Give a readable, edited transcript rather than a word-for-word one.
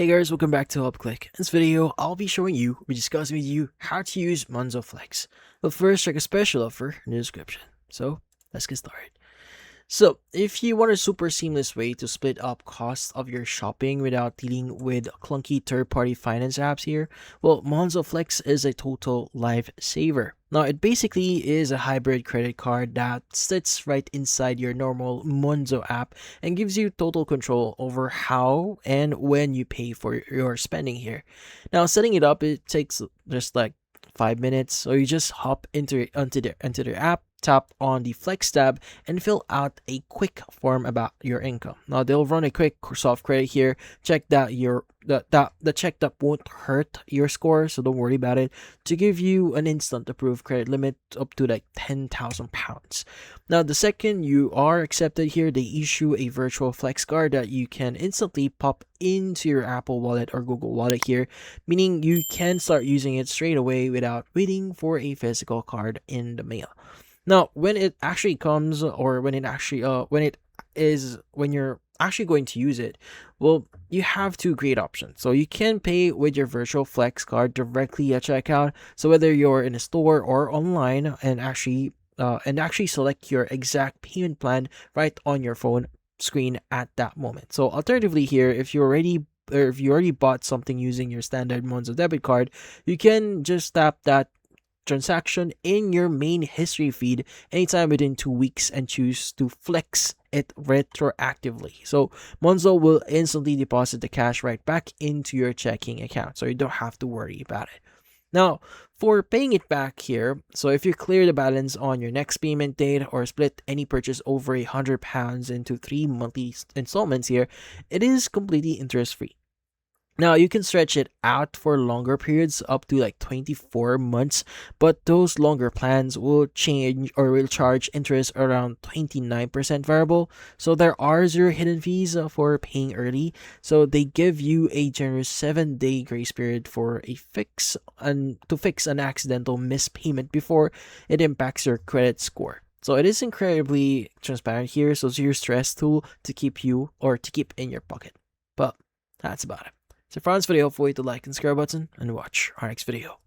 Hey guys, welcome back to HelpClick. In this video, I'll be showing you, discussing with you how to use Monzo Flex. But first, check a special offer in the description. So, let's get started. So, if you want a super seamless way to split up costs of your shopping without dealing with clunky third-party finance apps here, well, Monzo Flex is a total lifesaver. Now, it basically is a hybrid credit card that sits right inside your normal Monzo app and gives you total control over how and when you pay for your spending here. Now, setting it up, it takes just like 5 minutes. So you just hop onto the app, tap on the Flex tab, and fill out a quick form about your income. Now they'll run a quick soft credit here. Check that the check that won't hurt your score, so don't worry about it. To give you an instant approved credit limit up to like £10,000. Now the second you are accepted here, they issue a virtual Flex card that you can instantly pop into your Apple Wallet or Google Wallet here, meaning you can start using it straight away without waiting for a physical card in the mail. Now, when it actually comes, or when you're actually going to use it, well, you have two great options. So you can pay with your virtual Flex card directly at checkout. So whether you're in a store or online, and actually select your exact payment plan right on your phone screen at that moment. So alternatively here, if you already bought something using your standard Monzo debit card, you can just tap that transaction in your main history feed anytime within 2 weeks and choose to flex it retroactively. So Monzo will instantly deposit the cash right back into your checking account, so you don't have to worry about it. Now, for paying it back here, so if you clear the balance on your next payment date or split any purchase over £100 into 3 monthly installments here, it is completely interest free. Now, you can stretch it out for longer periods up to like 24 months, but those longer plans will change or will charge interest around 29% variable. So there are zero hidden fees for paying early. So they give you a generous 7-day grace period for a fix and to fix an accidental missed payment before it impacts your credit score. So it is incredibly transparent here, so zero stress tool to keep in your pocket. But that's about it. So if you found this video, hopefully hit the like and subscribe button and watch our next video.